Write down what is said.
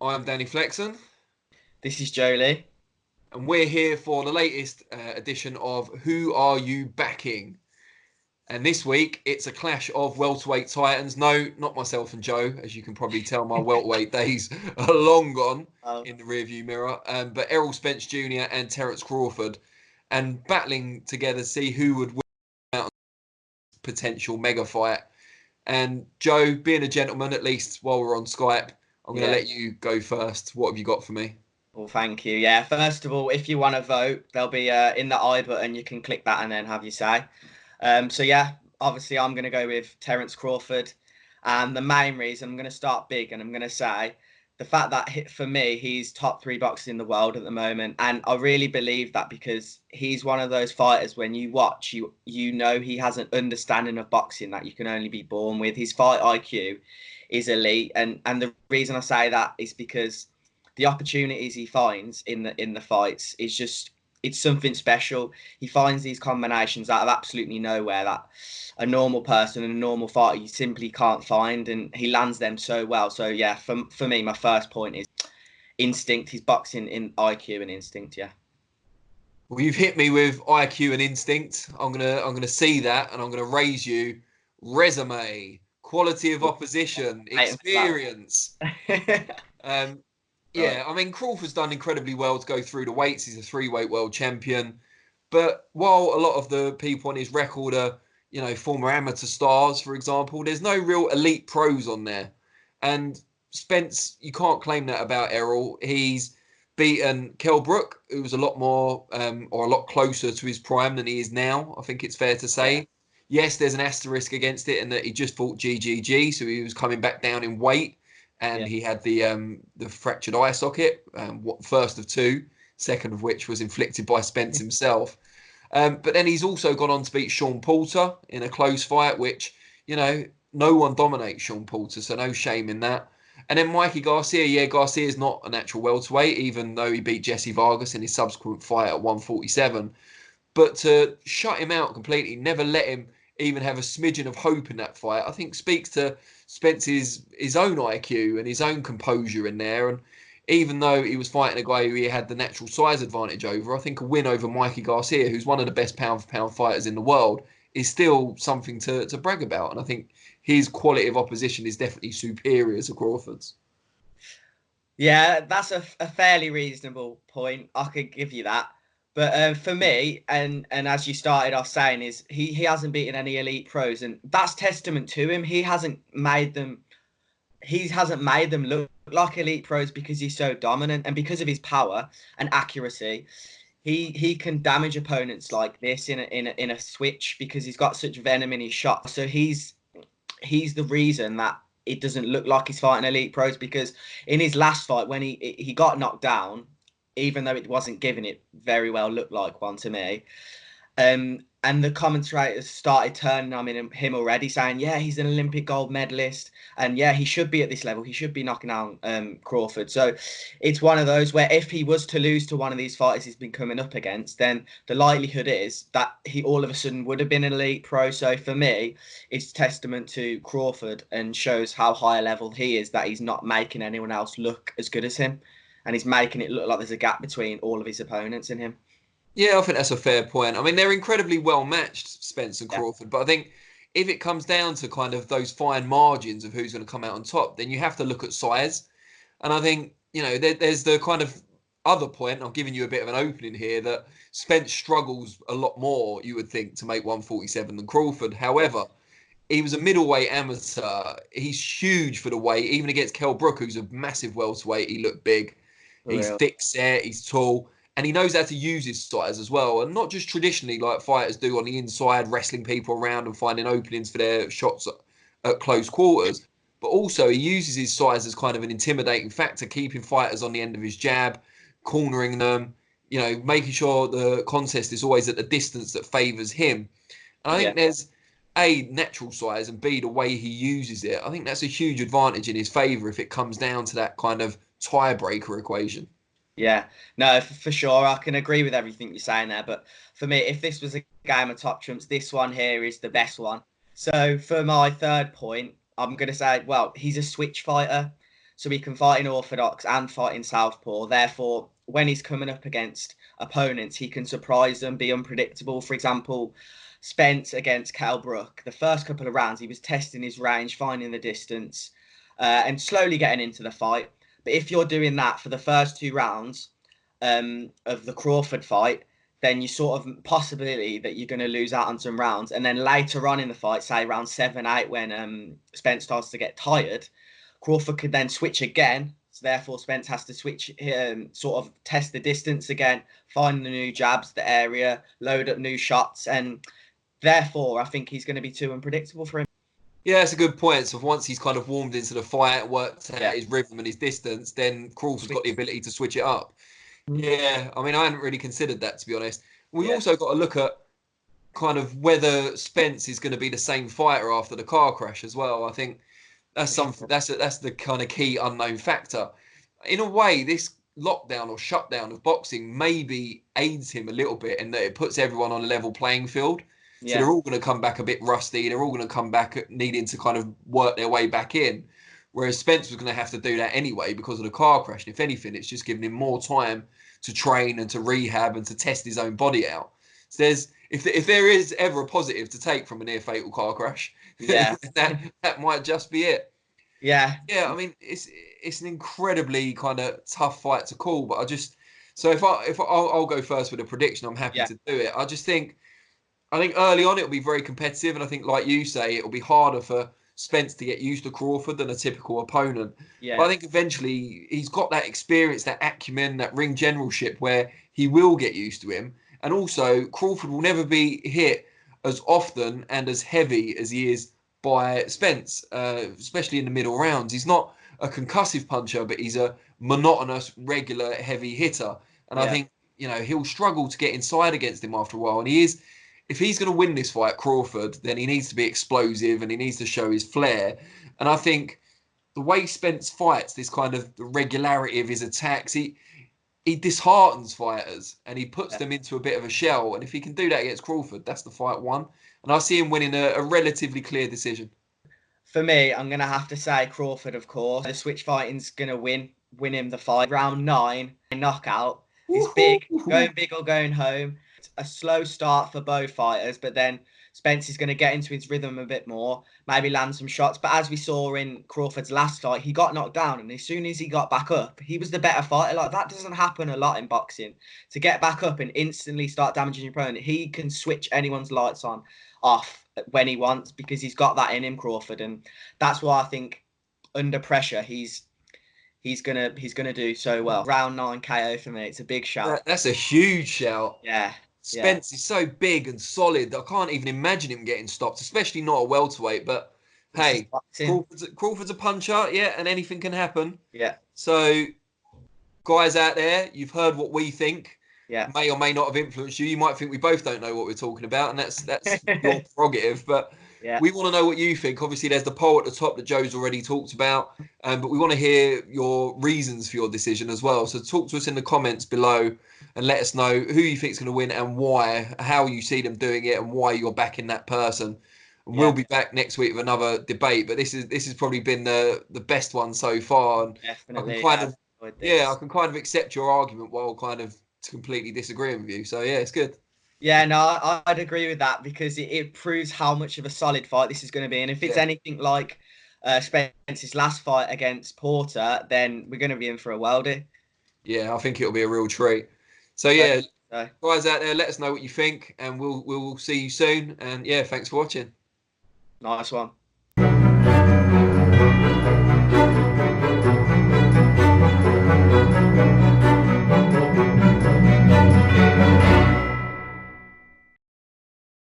I'm Danny Flexen, This is Joe Leigh. and we're here for the latest edition of Who Are You Backing? And this week, it's a clash of welterweight titans. No, not myself and Joe. As you can probably tell, my welterweight days are long gone Oh, in the rearview mirror. But Errol Spence Jr. and Terence Crawford, and battling together to see who would win out potential mega fight. And Joe, being a gentleman, at least while we're on Skype, I'm going to yeah. let you go first. What have you got for me? Well, thank you. Yeah. First of all, if you want to vote, there'll be in the I button. You can click that and then have your say. So yeah, obviously I'm going to go with Terence Crawford, and the main reason I'm going to start big and I'm going to say the fact that for me he's top three boxers in the world at the moment, and I really believe that because he's one of those fighters when you watch you know he has an understanding of boxing that you can only be born with. His fight IQ is elite, and the reason I say that is because the opportunities he finds in the fights is just it's something special. He finds these combinations out of absolutely nowhere that a normal person and a normal fighter you simply can't find, and he lands them so well. So yeah, for me, my first point is instinct. He's boxing in IQ and instinct. Yeah. Well, you've hit me with IQ and instinct. I'm gonna see that, and I'm gonna raise you resume, quality of opposition, Waiting for experience. that. Um, Right. yeah, I mean Crawford's done incredibly well to go through the weights. He's a three-weight world champion. But while a lot of the people on his record are, former amateur stars, for example, there's no real elite pros on there. And Spence, you can't claim that about Errol. He's beaten Kell Brook, who was a lot more or a lot closer to his prime than he is now. I think it's fair to Yeah. say. Yes, there's an asterisk against it, in that he just fought GGG, so he was coming back down in weight, and Yeah. he had the fractured eye socket, first of two, second of which was inflicted by Spence himself. But then he's also gone on to beat Sean Porter in a close fight, which, no one dominates Sean Porter, so no shame in that. And then Mikey Garcia, yeah, Garcia is not a natural welterweight, even though he beat Jesse Vargas in his subsequent fight at 147. But to shut him out completely, never let him even have a smidgen of hope in that fight, I think speaks to Spence's his own IQ and his own composure in there. And even though he was fighting a guy who he had the natural size advantage over, I think a win over Mikey Garcia, who's one of the best pound for pound fighters in the world, is still something to brag about. And I think his quality of opposition is definitely superior to Crawford's. Yeah, that's a fairly reasonable point. I could give you that. But for me, and as you started off saying, is he hasn't beaten any elite pros, and that's testament to him. He hasn't made them look like elite pros because he's so dominant and because of his power and accuracy. He can damage opponents like this in a switch because he's got such venom in his shot. So he's the reason that it doesn't look like he's fighting elite pros, because in his last fight when he got knocked down, even though it wasn't given, it very well looked like one to me. And the commentators started turning on him already, saying, yeah, he's an Olympic gold medalist, and yeah, he should be at this level. He should be knocking out Crawford. So it's one of those where if he was to lose to one of these fighters he's been coming up against, then the likelihood is that he all of a sudden would have been an elite pro. So for me, it's testament to Crawford and shows how high a level he is, that he's not making anyone else look as good as him, and he's making it look like there's a gap between all of his opponents and him. Yeah, I think that's a fair point. I mean, they're incredibly well matched, Spence and Yeah. Crawford, but I think if it comes down to kind of those fine margins of who's going to come out on top, then you have to look at size. And I think, there's the kind of other point, I'm giving you a bit of an opening here, that Spence struggles a lot more, you would think, to make 147 than Crawford. Yeah. However, he was a middleweight amateur. He's huge for the weight. Even against Kell Brook, who's a massive welterweight, he looked big. For He's real. thick set, he's tall, and he knows how to use his size as well. And not just traditionally like fighters do on the inside, wrestling people around and finding openings for their shots at close quarters, but also he uses his size as kind of an intimidating factor, keeping fighters on the end of his jab, cornering them, making sure the contest is always at the distance that favours him. And I Yeah. think there's A, natural size, and B, the way he uses it. I think that's a huge advantage in his favour if it comes down to that kind of tiebreaker equation. Yeah, no, for sure. I can agree with everything you're saying there. But for me, if this was a game of top trumps, this one here is the best one. So for my third point, I'm going to say, well, he's a switch fighter. so he can fight in orthodox and fight in southpaw. Therefore, when he's coming up against opponents, he can surprise them, be unpredictable. For example, Spence against Kell Brook, the first couple of rounds, he was testing his range, finding the distance, and slowly getting into the fight. But if you're doing that for the first 2 rounds of the Crawford fight, then you sort of possibility that you're going to lose out on some rounds. And then later on in the fight, say round 7, 8, when Spence starts to get tired, Crawford could then switch again. So therefore, Spence has to switch, sort of test the distance again, find the new jabs, the area, load up new shots. And therefore, I think he's going to be too unpredictable for him. Yeah, it's a good point. So once he's kind of warmed into the fight, worked out his rhythm and his distance, then Crawford's got the ability to switch it up. Yeah, I mean, I hadn't really considered that, to be honest. We've also got to look at kind of whether Spence is going to be the same fighter after the car crash as well. I think that's something. That's the kind of key unknown factor. In a way, this lockdown or shutdown of boxing maybe aids him a little bit in that it puts everyone on a level playing field. So they're all going to come back a bit rusty. They're all going to come back needing to kind of work their way back in. Whereas Spence was going to have to do that anyway because of the car crash. And if anything, it's just giving him more time to train and to rehab and to test his own body out. So if there is ever a positive to take from a near fatal car crash, that might just be it. Yeah. I mean, it's an incredibly kind of tough fight to call, but I'll go first with a prediction. I'm happy to do it. I think early on it'll be very competitive, and I think, like you say, it'll be harder for Spence to get used to Crawford than a typical opponent. Yeah. But I think eventually he's got that experience, that acumen, that ring generalship where he will get used to him. And also, Crawford will never be hit as often and as heavy as he is by Spence, especially in the middle rounds. He's not a concussive puncher, but he's a monotonous, regular, heavy hitter. And I think, he'll struggle to get inside against him after a while. And if he's going to win this fight, Crawford, then he needs to be explosive and he needs to show his flair. And I think the way Spence fights, this kind of the regularity of his attacks, he disheartens fighters and he puts them into a bit of a shell. And if he can do that against Crawford, that's the fight won. And I see him winning a relatively clear decision. For me, I'm going to have to say Crawford, of course. The switch fighting's going to win him the fight. Round 9, knockout. It's big, going big or going home. A slow start for both fighters, but then Spence is going to get into his rhythm a bit more, maybe land some shots. But as we saw in Crawford's last fight, he got knocked down, and as soon as he got back up, he was the better fighter. Like, that doesn't happen a lot in boxing. To get back up and instantly start damaging your opponent, he can switch anyone's lights off when he wants, because he's got that in him, Crawford, and that's why I think under pressure he's gonna do so well. Round 9 KO for me. It's a big shout. That's a huge shout. Yeah. Spence is so big and solid that I can't even imagine him getting stopped, especially not a welterweight. But hey, Crawford's a puncher, and anything can happen. Yeah. So, guys out there, you've heard what we think. Yeah. May or may not have influenced you. You might think we both don't know what we're talking about, and that's your prerogative. But we want to know what you think. Obviously, there's the poll at the top that Joe's already talked about, but we want to hear your reasons for your decision as well. So talk to us in the comments below and let us know who you think is going to win and why, how you see them doing it, and why you're backing that person. And we'll be back next week with another debate. But this has probably been the best one so far. And definitely. I can kind of accept your argument while kind of completely disagreeing with you. So it's good. Yeah, no, I'd agree with that, because it proves how much of a solid fight this is going to be. And if it's anything like Spence's last fight against Porter, then we're going to be in for a worldie. Yeah, I think it'll be a real treat. So guys out there, let us know what you think, and we'll see you soon. And thanks for watching. Nice one.